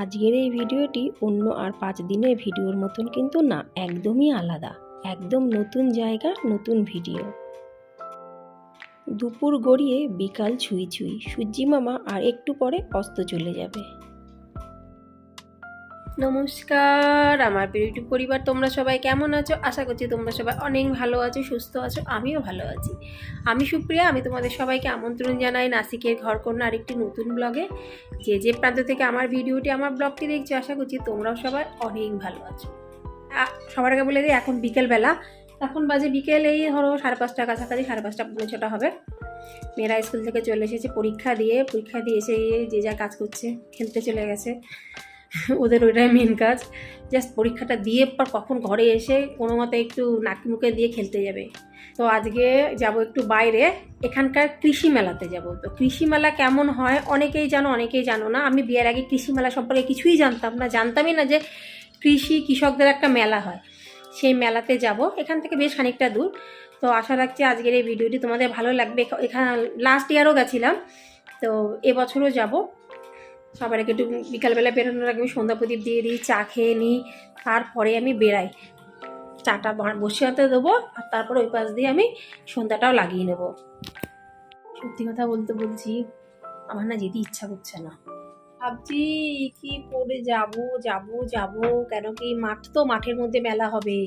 আজকের এই ভিডিওটি অন্য আর 5 দিনের ভিডিওর মতন কিন্তু না, একদমই আলাদা। একদম নতুন জায়গা, নতুন ভিডিও। দুপুর গড়িয়ে বিকাল ছুঁই ছুঁই, সূর্যি মামা আর একটু পরে অস্ত চলে যাবে। নমস্কার আমার ইউটিউব পরিবার, তোমরা সবাই কেমন আছো? আশা করছি তোমরা সবাই অনেক ভালো আছো, সুস্থ আছো। আমিও ভালো আছি। আমি সুপ্রিয়া, আমি তোমাদের সবাইকে আমন্ত্রণ জানাই নাসিকের ঘরকন্যা আরেকটি নতুন ব্লগে। যে প্রান্ত থেকে আমার ভিডিওটি, আমার ব্লগটি দেখছো, আশা করছি তোমরাও সবাই অনেক ভালো আছো। সবার আগে বলে দিই, এখন বিকেলবেলা, এখন বাজে বিকেল এই ধরো 5:30 কাছাকাছি, 5:30 পৌনে 6টা হবে। মেয়েরা স্কুল থেকে চলে এসেছে পরীক্ষা দিয়ে এসে যে যা কাজ করছে, খেলতে চলে গেছে। ওদের ওইটাই মেন কাজ, জাস্ট পরীক্ষাটা দিয়ে পর কখন ঘরে এসে কোনো মতে একটু নাকি মুখে দিয়ে খেলতে যাবে। তো আজকে যাব একটু বাইরে, এখানকার কৃষি মেলাতে যাব। তো কৃষি মেলা কেমন হয় অনেকেই জানো, অনেকেই জানো না। আমি বিয়ের আগে কৃষি মেলা সম্পর্কে কিছুই জানতামই না যে কৃষকদের একটা মেলা হয়। সেই মেলাতে যাব, এখান থেকে বেশ খানিকটা দূর। তো আশা রাখছি আজকের এই ভিডিওটি তোমাদের ভালো লাগবে। এখানে লাস্ট ইয়ারও গেছিলাম, তো এবছরও যাব। সবার আগে একটু বিকালবেলা বেরোনোর আগে আমি সন্ধ্যা প্রদীপ দিয়ে দিই, চা খেয়ে নিই, তারপরে আমি বেরাই। চাটা বসে হাতে দেবো, আর তারপর ওই পাশ দিয়ে আমি সন্ধ্যাটাও লাগিয়ে নেব। সত্যি কথা বলছি, আমার না যেতে ইচ্ছা করছে না। ভাবছি কি করে যাব কেন কি মাঠের মধ্যে মেলা হবে,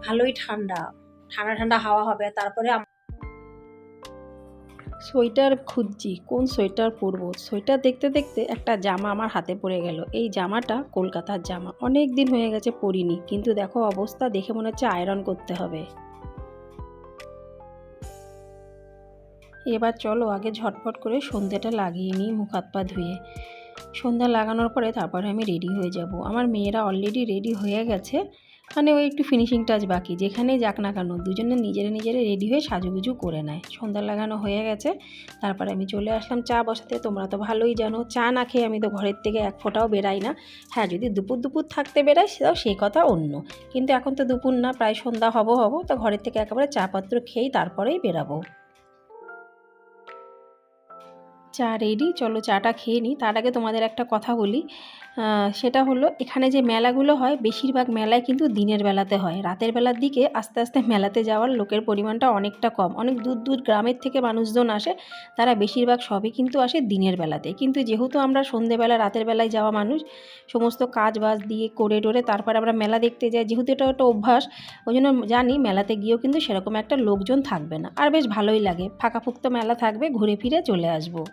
ভালোই ঠান্ডা ঠান্ডা হাওয়া হবে। তারপরে সোয়েটার খুঁজছি, কোন সোয়েটার পরবো। সোয়েটার দেখতে দেখতে একটা জামা আমার হাতে পড়ে গেল। এই জামাটা কলকাতার জামা, অনেক দিন হয়ে গেছে পরিনি, কিন্তু দেখো অবস্থা দেখে মনে হচ্ছে আয়রন করতে হবে। এবার চলো আগে ঝটপট করে সন্ধ্যাটা লাগিয়ে নিই, মুখ হাত পা ধুয়ে। সন্ধ্যা লাগানোর পরে তারপরে আমি রেডি হয়ে যাব। আমার মেয়েরা অলরেডি রেডি হয়ে গেছে, মানে ওই একটু ফিনিশিং টাচ বাকি। যেখানেই যাক না কেন দুজনে নিজেরা রেডি হয়ে সাজুগুজু করে নেয়। সন্ধ্যা লাগানো হয়ে গেছে, তারপরে আমি চলে আসলাম চা বসাতে। তোমরা তো ভালোই জানো, চা না খেয়ে আমি তো ঘরের থেকে এক ফোঁটাও বেরাই না। হ্যাঁ, যদি দুপুর থাকতে বেরাই সেটাও সেই কথা অন্য, কিন্তু এখন তো দুপুর না, প্রায় সন্ধ্যা হব তো ঘরের থেকে একেবারে চাপত্র খেয়েই তারপরেই বেরাবো। চা রেডি, চলো চাটা খেয়ে নিই। তার আগে তোমাদের একটা কথা বলি, সেটা হলো এখানে যে মেলাগুলো হয় বেশিরভাগ মেলায় কিন্তু দিনের বেলাতে হয়। রাতের বেলার দিকে আস্তে আস্তে মেলাতে যাওয়ার লোকের পরিমাণটা অনেকটা কম। অনেক দূর গ্রামের থেকে মানুষজন আসে, তারা বেশিরভাগ সবই কিন্তু আসে দিনের বেলাতে। কিন্তু যেহেতু আমরা সন্ধেবেলা রাতের বেলায় যাওয়া মানুষ, সমস্ত কাজ বাজ দিয়ে করে টোরে তারপর আমরা মেলা দেখতে যাই, যেহেতু এটা একটা অভ্যাস, ওই জন্য জানি মেলাতে গিয়েও কিন্তু সেরকম একটা লোকজন থাকবে না, আর বেশ ভালোই লাগে, ফাঁকাফুক্ত মেলা থাকবে, ঘুরে ফিরে চলে আসবো।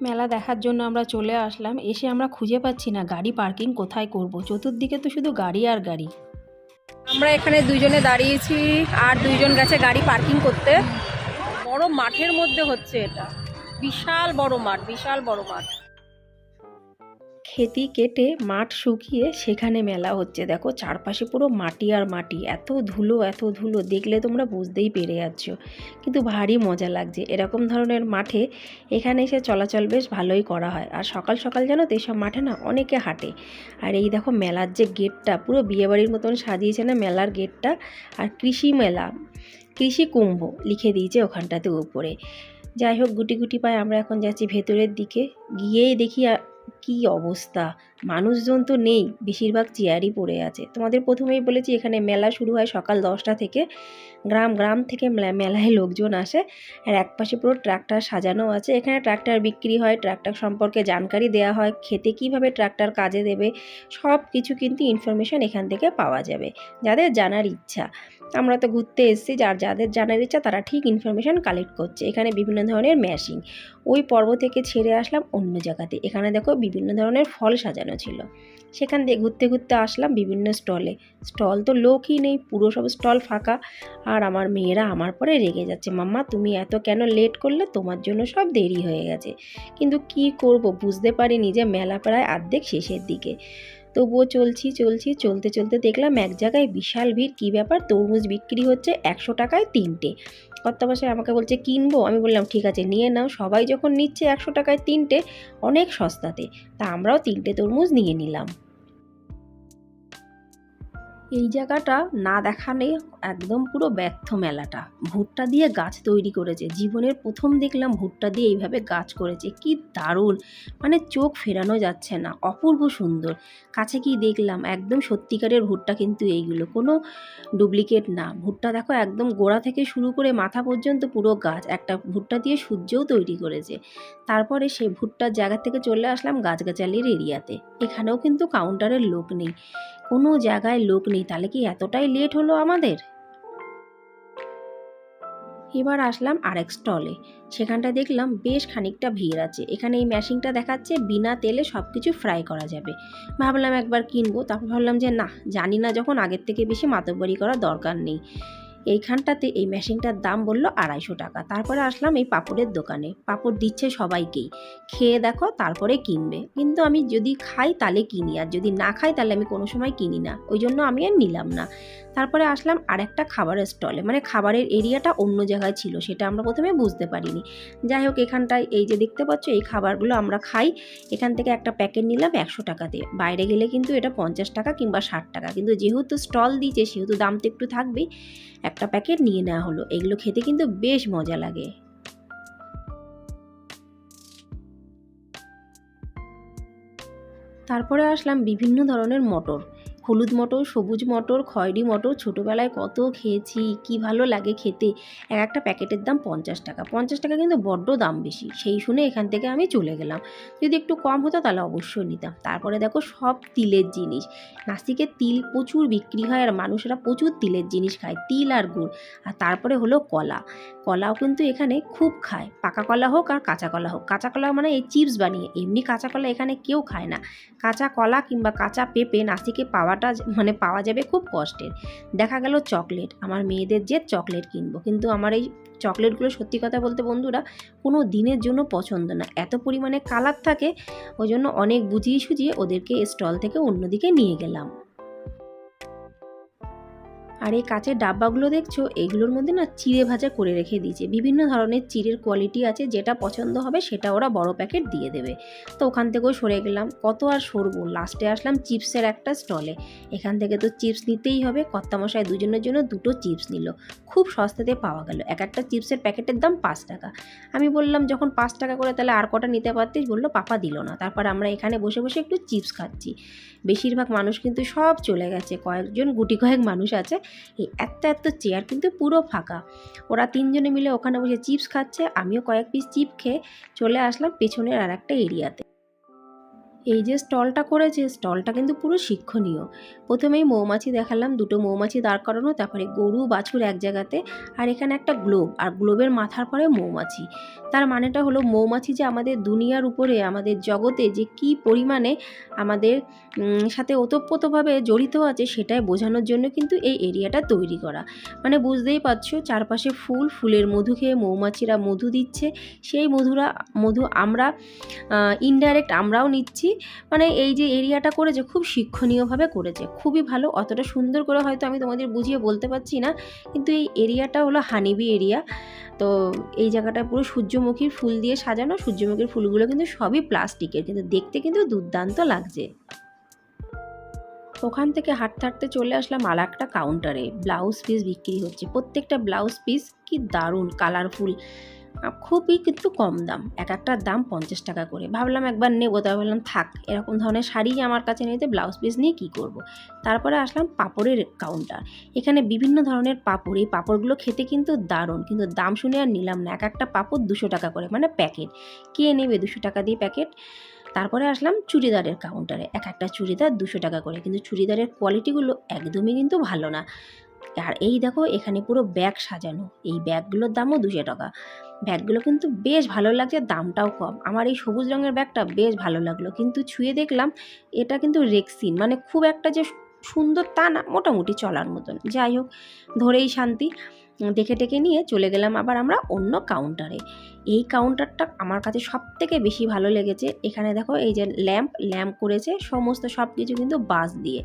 মেলা দেখার জন্য আমরা চলে আসলাম, এসে আমরা খুঁজে পাচ্ছি না গাড়ি পার্কিং কোথায় করব। চতুর্দিকে তো শুধু গাড়ি আর গাড়ি। আমরা এখানে দুজনে দাঁড়িয়েছি, আর দুইজন গেছে গাড়ি পার্কিং করতে। বড় মাঠের মধ্যে হচ্ছে এটা, বিশাল বড় মাঠ। খেতি কেটে মাঠ শুকিয়ে সেখানে মেলা হচ্ছে। দেখো চারপাশে পুরো মাটি আর মাটি, এত ধুলো দেখলে তোমরা বুঝতেই পেরে যাচ্ছ, কিন্তু ভারী মজা লাগছে এরকম ধরনের মাঠে। এখানে এসে চলাচল বেশ ভালোই করা হয়, আর সকাল সকাল জানো তো এসব মাঠে না অনেকে হাঁটে। আর এই দেখো মেলার যে গেটটা, পুরো বিয়েবাড়ির মতন সাজিয়েছে না মেলার গেটটা। আর কৃষি কুম্ভ লিখে দিয়েছে ওখানটাতে উপরে। যাই হোক, গুটি পায়ে আমরা এখন যাচ্ছি ভেতরের দিকে। গিয়েই দেখি কি অবস্থা, মানুষজন তো নেই, বেশিরভাগ চেয়ারই পড়ে আছে। তোমাদের প্রথমেই বলেছি এখানে মেলা শুরু হয় সকাল 10টা থেকে। গ্রাম থেকে মেলায় লোকজন আসে, আর একপাশে পুরো ট্রাক্টর সাজানো আছে। এখানে ট্রাক্টর বিক্রি হয়, ট্রাক্টর সম্পর্কে জানকারি দেওয়া হয়, খেতে কিভাবে ট্রাক্টর কাজে দেবে সব কিছু কিন্তু ইনফরমেশন এখান থেকে পাওয়া যাবে, যাদের জানার ইচ্ছা। আমরা তো ঘুরতে এসেছি, যাদের জানার ইচ্ছা তারা ঠিক ইনফরমেশান কালেক্ট করছে। এখানে বিভিন্ন ধরনের মেশিন। ওই পর্ব থেকে ছেড়ে আসলাম অন্য জায়গাতে। এখানে দেখো বিভিন্ন ধরনের ফল সাজানো ছিল, সেখান দিয়ে ঘুরতে আসলাম বিভিন্ন স্টল তো লোকই নেই, পুরো সব স্টল ফাঁকা। আর আমার মেয়েরা আমার পরে রেগে যাচ্ছে, মাম্মা তুমি এত কেন লেট করলে, তোমার জন্য সব দেরি হয়ে গেছে। কিন্তু কি করব, বুঝতে পারিনি যে মেলা প্রায় অর্ধেক শেষের দিকে। তবুও চলতে দেখলাম এক জায়গায় বিশাল ভিড়। কী ব্যাপার, তরমুজ বিক্রি হচ্ছে 100 টাকায় 3টে। কর্তামশাই আমাকে বলছে কিনবো, আমি বললাম ঠিক আছে নিয়ে নাও, সবাই যখন নিচ্ছে 100 টাকায় 3টে, অনেক সস্তাতে, তা আমরাও 3টে তরমুজ নিয়ে নিলাম। এই জায়গাটা না দেখালে একদম পুরো ব্যর্থ মেলাটা। ভুট্টা দিয়ে গাছ তৈরি করেছে, জীবনের প্রথম দেখলাম ভুট্টা দিয়ে এইভাবে গাছ করেছে, কি দারুণ, মানে চোখ ফেরানো যাচ্ছে না, অপূর্ব সুন্দর। কাছে কি দেখলাম, একদম সত্যিকারের ভুট্টা কিন্তু এইগুলো, কোনো ডুপ্লিকেট না। ভুট্টা দেখো একদম গোড়া থেকে শুরু করে মাথা পর্যন্ত পুরো গাছ, একটা ভুট্টা দিয়ে সূর্যও তৈরি করেছে। তারপরে সেই ভুট্টার জায়গা থেকে চলে আসলাম গাছগাছালির এরিয়াতে। এখানেও কিন্তু কাউন্টারের লোক নেই, কোনো জায়গায় লোক নেই, তাহলে কি এতটাই লেট হলো আমাদের। এবার আসলাম আরেক স্টলে, সেখানটায় দেখলাম বেশ খানিকটা ভিড় আছে। এখানে এই মেশিনটা দেখাচ্ছে বিনা তেলে সব কিছু ফ্রাই করা যাবে। ভাবলাম একবার কিনবো, তারপর ভাবলাম যে না, জানি না যখন, আগের থেকে বেশি মাতব্বরি করার দরকার নেই। এইখানটাতে এই মেশিনটার দাম বললো 250 টাকা। তারপরে আসলাম এই পাঁপড়ের দোকানে, পাঁপড় দিচ্ছে সবাইকেই, খেয়ে দেখো তারপরে কিনবে। কিন্তু আমি যদি খাই তাহলে কিনি, আর যদি না খাই তাহলে আমি কোনো সময় কিনি না, ওই জন্য আমি আর নিলাম না। তারপরে আসলাম আরেকটা খাবারের স্টলে, মানে খাবারের এরিয়াটা অন্য জায়গায় ছিল, সেটা আমরা প্রথমে বুঝতে পারিনি। যাই হোক, এখানটায় এই যে দেখতে পাচ্ছ এই খাবারগুলো আমরা খাই, এখান থেকে একটা প্যাকেট নিলাম 100 টাকা দিয়ে। বাইরে গেলে কিন্তু এটা 50 টাকা কিংবা 60 টাকা, কিন্তু যেহেতু স্টল দিয়েছে সেহেতু দাম তো একটু থাকবেই, একটা প্যাকেট নিয়ে নেওয়া হলো। এগুলো খেতে কিন্তু বেশ মজা লাগে। তারপরে আসলাম বিভিন্ন ধরনের মটর, হলুদ মটর, সবুজ মটর, খয়েরি মটর, ছোটোবেলায় কত খেয়েছি, কি ভালো লাগে খেতে। একটা প্যাকেটের দাম 50 টাকা। 50 টাকা কিন্তু বড্ড দাম বেশি, সেই শুনে এখান থেকে আমি চলে গেলাম। যদি একটু কম হতো তাহলে অবশ্যই নিতাম। তারপরে দেখো সব তিলের জিনিস, নাসিকে তিল প্রচুর বিক্রি হয় আর মানুষেরা প্রচুর তিলের জিনিস খায়, তিল আর গুড়। আর তারপরে হলো কলা, কলাও কিন্তু এখানে খুব খায়, পাকা কলা হোক আর কাঁচা কলা হোক। কাঁচা কলা মানে এই চিপস বানিয়ে, এমনি কাঁচা কলা এখানে কেউ খায় না। কাঁচা কলা কিংবা কাঁচা পেঁপে নাসিকে পাওয়া যাবে খুব কষ্টের। দেখা গেল চকলেট, আমার মেয়েদের যে চকলেট কিনবো, কিন্তু আমার এই চকলেটগুলো সত্যি কথা বলতে বন্ধুরা কোনো দিনের জন্য পছন্দ না, এত পরিমাণে কালার থাকে। ওই জন্য অনেক বুঝিয়ে সুঝিয়ে ওদেরকে স্টল থেকে অন্যদিকে নিয়ে গেলাম। আর এই কাচের ডাব্বাগুলো দেখছো, এগুলোর মধ্যে না চিড়ে ভাজা করে রেখে দিয়েছে, বিভিন্ন ধরনের চিড়ের কোয়ালিটি আছে, যেটা পছন্দ হবে সেটা ওরা বড় প্যাকেট দিয়ে দেবে। তো ওখান থেকেও সরে গেলাম, কত আর সরবো। লাস্টে আসলাম চিপসের একটা স্টলে, এখান থেকে তো চিপস নিতেই হবে। কর্তামশাই দুজনের জন্য দুটো চিপস নিল, খুব সস্তাতে পাওয়া গেল। একটা চিপসের প্যাকেটের দাম 5 টাকা। আমি বললাম যখন 5 টাকা করে তাহলে আর কটা নিতে পারতিস, বললো পাপা দিল না। তারপর আমরা এখানে বসে বসে একটু চিপস খাচ্ছি। বেশিরভাগ মানুষ কিন্তু সব চলে গেছে, কয়েকজন গুটি কয়েক মানুষ আছে। এই এত চেয়ার কিন্তু পুরো ফাঁকা। ওরা তিনজনে মিলে ওখানে বসে চিপস খাচ্ছে, আমিও কয়েক পিস চিপস খেয়ে চলে আসলাম পেছনের আর একটা এরিয়াতে। এই যে স্টলটা করেছে, স্টলটা কিন্তু পুরো শিক্ষণীয়। প্রথমেই মৌমাছি দেখালাম, দুটো মৌমাছি দাঁড় করানো, তারপরে গরু বাছুর এক জায়গাতে, আর এখানে একটা গ্লোব, আর গ্লোবের মাথার পরে মৌমাছি। তার মানেটা হলো মৌমাছি যে আমাদের দুনিয়ার উপরে, আমাদের জগতে যে কি পরিমাণে আমাদের সাথে ওতপ্রোতভাবে জড়িত আছে, সেটাই বোঝানোর জন্য কিন্তু এই এরিয়াটা তৈরি করা। মানে বুঝতেই পারছো, চারপাশে ফুল, ফুলের মধু খেয়ে মৌমাছিরা মধু দিচ্ছে, সেই মধু আমরা ইনডাইরেক্ট আমরাও নিচ্ছি। মানে এই যে এরিয়াটা করেছে খুব শিক্ষণীয়ভাবে করেছে, খুবই ভালো। অতটা সুন্দর করে হয়তো আমি তোমাদের বুঝিয়ে বলতে পারছি না, কিন্তু এই এরিয়াটা হলো হানিবি এরিয়া। তো এই জায়গাটা পুরো সূর্যমুখীর ফুল দিয়ে সাজানো, সূর্যমুখীর ফুলগুলো কিন্তু সবই প্লাস্টিকের, কিন্তু দেখতে কিন্তু দুর্দান্ত লাগছে। ওখান থেকে হাঁটতে হাঁটতে চলে আসলাম আর একটা কাউন্টারে, ব্লাউজ পিস বিক্রি হচ্ছে। প্রত্যেকটা ব্লাউজ পিস কি দারুণ কালারফুল, খুবই কিন্তু কম দাম, একটার দাম 50 টাকা করে। ভাবলাম একবার নেবো, তাই বললাম থাক, এরকম ধরনের শাড়ি আমার কাছে নিতে, ব্লাউজ পিস নিয়ে কী করব। তারপরে আসলাম পাঁপড়ের কাউন্টার, এখানে বিভিন্ন ধরনের পাঁপড়, এই পাঁপড়গুলো খেতে কিন্তু দারুণ, কিন্তু দাম শুনে আর নিলাম না। একটা পাঁপড় 200 টাকা করে, মানে প্যাকেট, কে নেবে 200 টাকা দিয়ে প্যাকেট। তারপরে আসলাম চুড়িদারের কাউন্টারে, একটা চুড়িদার 200 টাকা করে, কিন্তু চুড়িদারের কোয়ালিটিগুলো একদমই কিন্তু ভালো না। আর এই দেখো এখানে পুরো ব্যাগ সাজানো, এই ব্যাগগুলোর দামও 200 টাকা। ব্যাগগুলো কিন্তু বেশ ভালো লাগছে, দামটাও কম। আমার এই সবুজ রঙের ব্যাগটা বেশ ভালো লাগলো, কিন্তু ছুঁয়ে দেখলাম এটা কিন্তু রেক্সিন, মানে খুব একটা যে সুন্দর তা না, মোটামুটি চলার মতন। যাই হোক, ধরেই শান্তি। দেখে টেকে নিয়ে চলে গেলাম আবার আমরা অন্য কাউন্টারে। এই কাউন্টারটা আমার কাছে সবথেকে বেশি ভালো লেগেছে। এখানে দেখো এই যে ল্যাম্প করেছে, সমস্ত সব কিছু কিন্তু বাঁশ দিয়ে,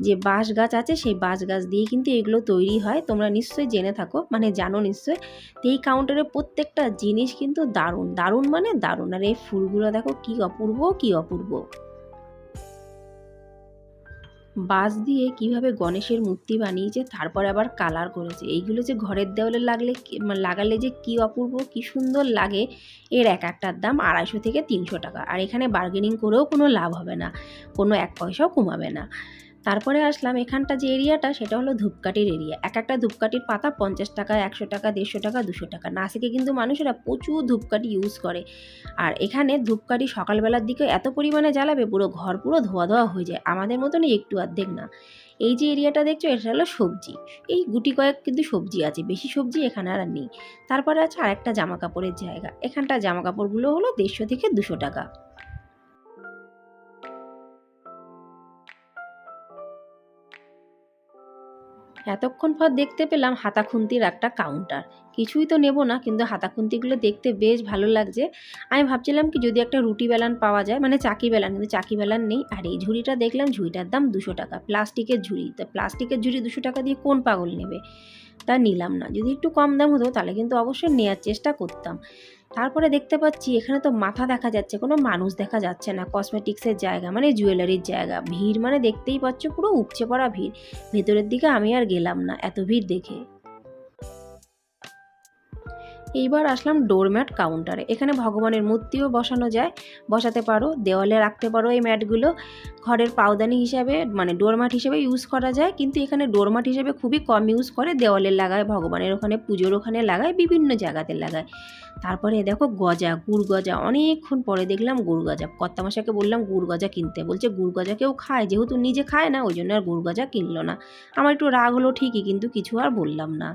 যে বাঁশ গাছ আছে সেই বাঁশ গাছ দিয়ে কিন্তু এগুলো তৈরি হয়, তোমরা নিশ্চয়ই জেনে থাকো, মানে জানো নিশ্চয়ই। তো এই কাউন্টারে প্রত্যেকটা জিনিস কিন্তু দারুণ দারুণ, মানে দারুণ। আর এই ফুলগুলো দেখো কি অপূর্ব, কি অপূর্ব। বাঁশ দিয়ে কিভাবে গণেশের মূর্তি বানিয়েছে, তারপরে আবার কালার করেছে। এইগুলো যে ঘরের দেওয়ালে লাগালে যে কি অপূর্ব, কি সুন্দর লাগে। এর এক একটার দাম 250 থেকে 300 টাকা। আর এখানে বার্গেনিং করেও কোনো লাভ হবে না, কোনো 1 পয়সাও কমাবে না। তারপরে আসলাম এখানটা যে এরিয়াটা, সেটা হলো ধূপকাঠির এরিয়া। এক একটা ধূপকাঠির পাতা 50 টাকা, 100 টাকা, 150 টাকা, 200 টাকা। নাসিকে কিন্তু মানুষেরা প্রচুর ধূপকাঠি ইউজ করে। আর এখানে ধূপকাঠি সকালবেলার দিকে এত পরিমাণে জ্বালাবে পুরো ঘর পুরো ধোয়া ধোয়া হয়ে যায়, আমাদের মতনই একটু অর্ধেক না। এই যে এরিয়াটা দেখছো, এটা হলো সবজি। এই গুটি কয়েক কিন্তু সবজি আছে, বেশি সবজি এখানে আর নেই। তারপরে আছে আরেকটা জামা কাপড়ের জায়গা। এখানটা জামা কাপড়গুলো হলো 150 থেকে 200 টাকা। এতক্ষণ পর দেখতে পেলাম হাতা খুন্তির একটা কাউন্টার। কিছুই তো নেব না, কিন্তু হাতা খুন্তিগুলো দেখতে বেশ ভালো লাগছে। আমি ভাবছিলাম কি যদি একটা রুটি বেলান পাওয়া যায়, মানে চাকি বেলান, কিন্তু চাকি বেলান নেই। আর এই ঝুড়িটা দেখলাম, ঝুড়িটার দাম 200 টাকা, প্লাস্টিকের ঝুড়ি। তা প্লাস্টিকের ঝুড়ি 200 টাকা দিয়ে কোন পাগল নেবে? তা নিলাম না। যদি একটু কম দাম হতো তাহলে কিন্তু অবশ্যই নেওয়ার চেষ্টা করতাম। তারপরে দেখতে পাচ্ছি এখানে তো মাথা দেখা যাচ্ছে, কোনো মানুষ দেখা যাচ্ছে না। কসমেটিক্সের জায়গা, মানে জুয়েলারির জায়গা। ভিড় মানে দেখতেই পাচ্ছ, পুরো উপচে পড়া ভিড়। ভেতরের দিকে আমি আর গেলাম না এত ভিড় দেখে। এইবার আসলাম ডোরম্যাট কাউন্টারে। এখানে ভগবানের মূর্তিও বসানো যায়, বসাতে পারো, দেওয়ালে রাখতে পারো। এই ম্যাটগুলো ঘরের পাওদানি হিসাবে, মানে ডোরম্যাট হিসেবে ইউজ করা যায়, কিন্তু এখানে ডোরম্যাট হিসেবে খুবই কম ইউজ করে। দেওয়ালে লাগায়, ভগবানের ওখানে, পুজোর ওখানে লাগায়, বিভিন্ন জায়গাতে লাগায়। তারপরে দেখো গজা, গুড় গজা। অনেকক্ষণ পরে দেখলাম গুড় গজা। কর্তামশাইকে বললাম গুড় গজা কিনতে, বলছে গুড় গজা কেউ খায়? যেহেতু নিজে খায় না, ওই জন্য আর গুড় গজা কিনলো না। আমার একটু রাগ হলো ঠিকই, কিন্তু কিছু আর বললাম না।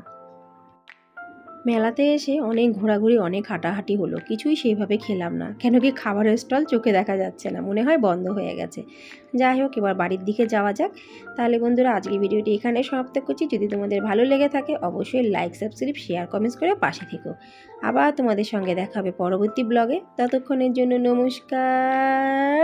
মেলাতে এসে অনেক ঘোরাঘুরি, অনেক হাঁটাহাঁটি হলো, কিছুই সেইভাবে খেলাম না। কেন কি খাবারের স্টল চোখে দেখা যাচ্ছে না, মনে হয় বন্ধ হয়ে গেছে। যাই হোক, এবার বাড়ির দিকে যাওয়া যাক। তাহলে বন্ধুরা, আজকে ভিডিওটি এখানে সমাপ্ত করছি। যদি তোমাদের ভালো লেগে থাকে অবশ্যই লাইক, সাবস্ক্রাইব, শেয়ার, কমেন্টস করে পাশে থেকো। আবার তোমাদের সঙ্গে দেখা হবে পরবর্তী ব্লগে। ততক্ষণের জন্য নমস্কার।